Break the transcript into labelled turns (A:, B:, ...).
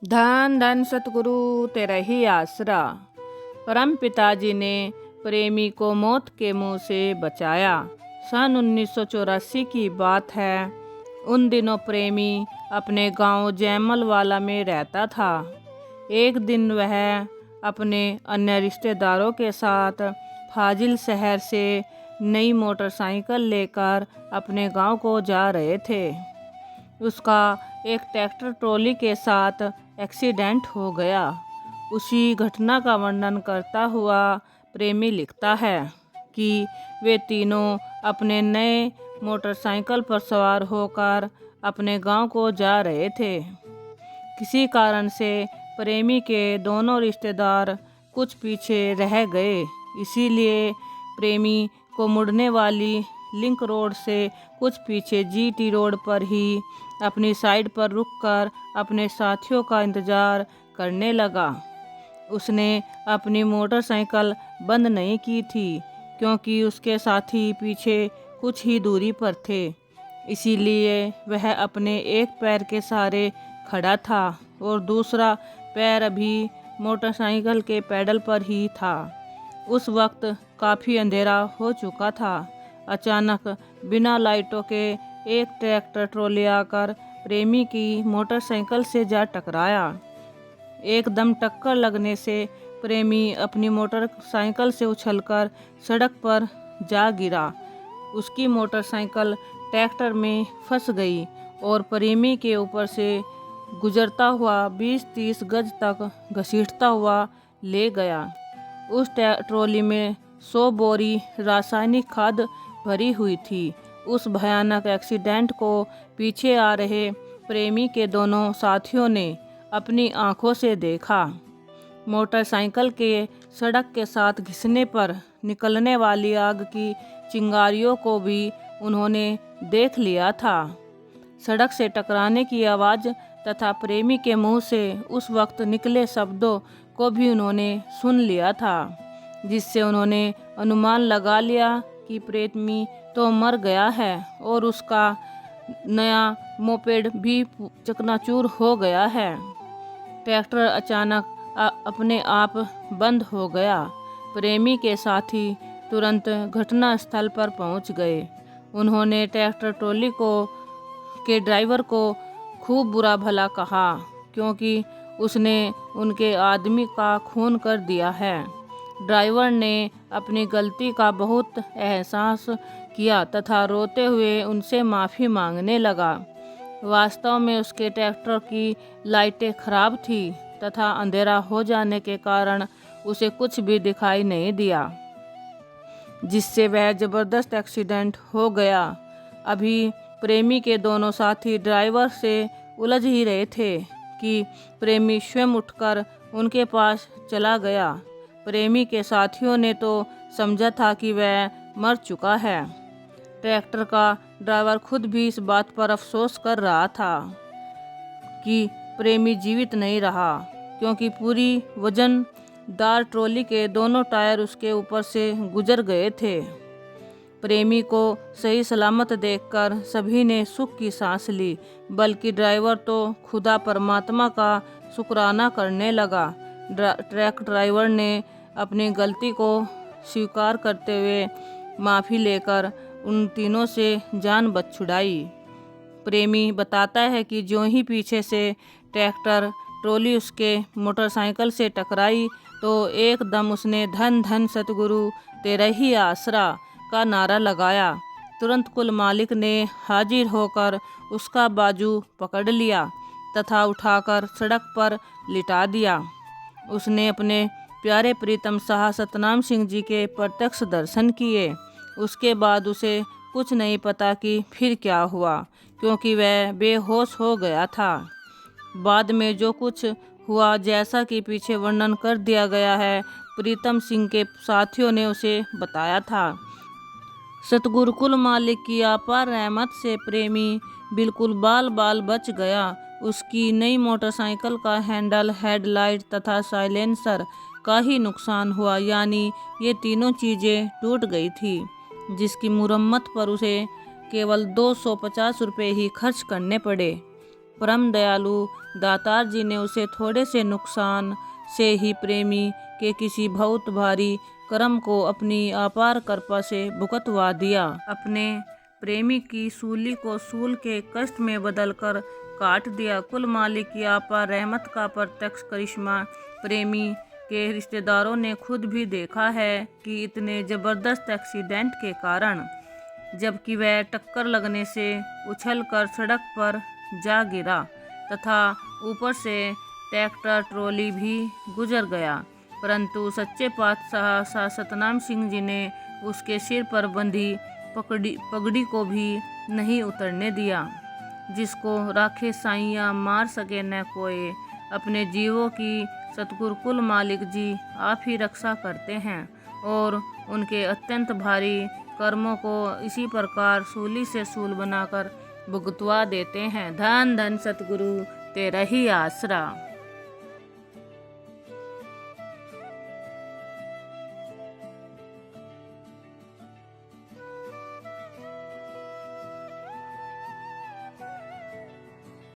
A: धन धन सतगुरु तेरा ही आसरा। परम पिताजी ने प्रेमी को मौत के मुंह से बचाया। सन 1984 की बात है। उन दिनों प्रेमी अपने गांव जैमलवाला में रहता था। एक दिन वह अपने अन्य रिश्तेदारों के साथ फाजिल शहर से नई मोटरसाइकिल लेकर अपने गांव को जा रहे थे। उसका एक ट्रैक्टर ट्रॉली के साथ एक्सीडेंट हो गया। उसी घटना का वर्णन करता हुआ प्रेमी लिखता है कि वे तीनों अपने नए मोटरसाइकिल पर सवार होकर अपने गांव को जा रहे थे। किसी कारण से प्रेमी के दोनों रिश्तेदार कुछ पीछे रह गए, इसीलिए प्रेमी को मुड़ने वाली लिंक रोड से कुछ पीछे जीटी रोड पर ही अपनी साइड पर रुककर अपने साथियों का इंतज़ार करने लगा। उसने अपनी मोटरसाइकिल बंद नहीं की थी क्योंकि उसके साथी पीछे कुछ ही दूरी पर थे, इसीलिए वह अपने एक पैर के सहारे खड़ा था और दूसरा पैर अभी मोटरसाइकिल के पैडल पर ही था। उस वक्त काफ़ी अंधेरा हो चुका था। अचानक बिना लाइटों के एक ट्रैक्टर ट्रॉली आकर प्रेमी की मोटरसाइकिल से जा टकराया। एकदम टक्कर लगने से प्रेमी अपनी मोटरसाइकिल से उछलकर सड़क पर जा गिरा। उसकी मोटरसाइकिल ट्रैक्टर में फंस गई और प्रेमी के ऊपर से गुजरता हुआ 20-30 गज तक घसीटता हुआ ले गया। उस ट्रॉली में 100 बोरी रासायनिक खाद भरी हुई थी। उस भयानक एक्सीडेंट को पीछे आ रहे प्रेमी के दोनों साथियों ने अपनी आंखों से देखा। मोटरसाइकिल के सड़क के साथ घिसने पर निकलने वाली आग की चिंगारियों को भी उन्होंने देख लिया था। सड़क से टकराने की आवाज़ तथा प्रेमी के मुंह से उस वक्त निकले शब्दों को भी उन्होंने सुन लिया था, जिससे उन्होंने अनुमान लगा लिया कि प्रेमी तो मर गया है और उसका नया मोपेड भी चकनाचूर हो गया है। ट्रैक्टर अचानक अपने आप बंद हो गया। प्रेमी के साथी तुरंत घटना स्थल पर पहुंच गए। उन्होंने ट्रैक्टर ट्रॉली के ड्राइवर को खूब बुरा भला कहा क्योंकि उसने उनके आदमी का खून कर दिया है। ड्राइवर ने अपनी गलती का बहुत एहसास किया तथा रोते हुए उनसे माफ़ी मांगने लगा। वास्तव में उसके ट्रैक्टर की लाइटें खराब थी तथा अंधेरा हो जाने के कारण उसे कुछ भी दिखाई नहीं दिया, जिससे वह ज़बरदस्त एक्सीडेंट हो गया। अभी प्रेमी के दोनों साथी ड्राइवर से उलझ ही रहे थे कि प्रेमी स्वयं उठकर उनके पास चला गया। प्रेमी के साथियों ने तो समझा था कि वह मर चुका है। ट्रैक्टर का ड्राइवर खुद भी इस बात पर अफसोस कर रहा था कि प्रेमी जीवित नहीं रहा, क्योंकि पूरी वजनदार ट्रॉली के दोनों टायर उसके ऊपर से गुजर गए थे। प्रेमी को सही सलामत देखकर सभी ने सुख की सांस ली, बल्कि ड्राइवर तो खुदा परमात्मा का शुक्राना करने लगा। ट्रक ड्राइवर ने अपनी गलती को स्वीकार करते हुए माफ़ी लेकर उन तीनों से जान बच छुड़ाई। प्रेमी बताता है कि ज्यों ही पीछे से ट्रैक्टर ट्रॉली उसके मोटरसाइकिल से टकराई तो एकदम उसने धन धन सतगुरु तेरा ही आसरा का नारा लगाया। तुरंत कुल मालिक ने हाजिर होकर उसका बाजू पकड़ लिया तथा उठाकर सड़क पर लिटा दिया। उसने अपने प्यारे प्रीतम शाह सतनाम सिंह जी के प्रत्यक्ष दर्शन किए। उसके बाद उसे कुछ नहीं पता कि फिर क्या हुआ, क्योंकि वह बेहोश हो गया था। बाद में जो कुछ हुआ, जैसा कि पीछे वर्णन कर दिया गया है, प्रीतम सिंह के साथियों ने उसे बताया था। सतगुरु कुल मालिक की अपार रहमत से प्रेमी बिल्कुल बाल बाल बच गया। उसकी नई मोटरसाइकिल का हैंडल, हेडलाइट तथा साइलेंसर का ही नुकसान हुआ, यानी ये तीनों चीज़ें टूट गई थी, जिसकी मुरम्मत पर उसे केवल 250 रुपये ही खर्च करने पड़े। परम दयालु दातार जी ने उसे थोड़े से नुकसान से ही प्रेमी के किसी बहुत भारी कर्म को अपनी अपार कृपा से भुगतवा दिया। अपने प्रेमी की सूली को सूल के कष्ट में बदलकर काट दिया। कुल मालिक की अपार रहमत का प्रत्यक्ष करिश्मा प्रेमी के रिश्तेदारों ने खुद भी देखा है कि इतने जबरदस्त एक्सीडेंट के कारण, जबकि वह टक्कर लगने से उछलकर सड़क पर जा गिरा तथा ऊपर से ट्रैक्टर ट्रॉली भी गुजर गया, परंतु सच्चे पातशाह शाह सतनाम सिंह जी ने उसके सिर पर बंधी पगड़ी को भी नहीं उतरने दिया। जिसको राखे साइयाँ मार सके न कोई। अपने जीवों की सतगुरु कुल मालिक जी आप ही रक्षा करते हैं और उनके अत्यंत भारी कर्मों को इसी प्रकार सूली से सूल बनाकर भुगतवा देते हैं। धन धन सतगुरु तेरा ही आसरा।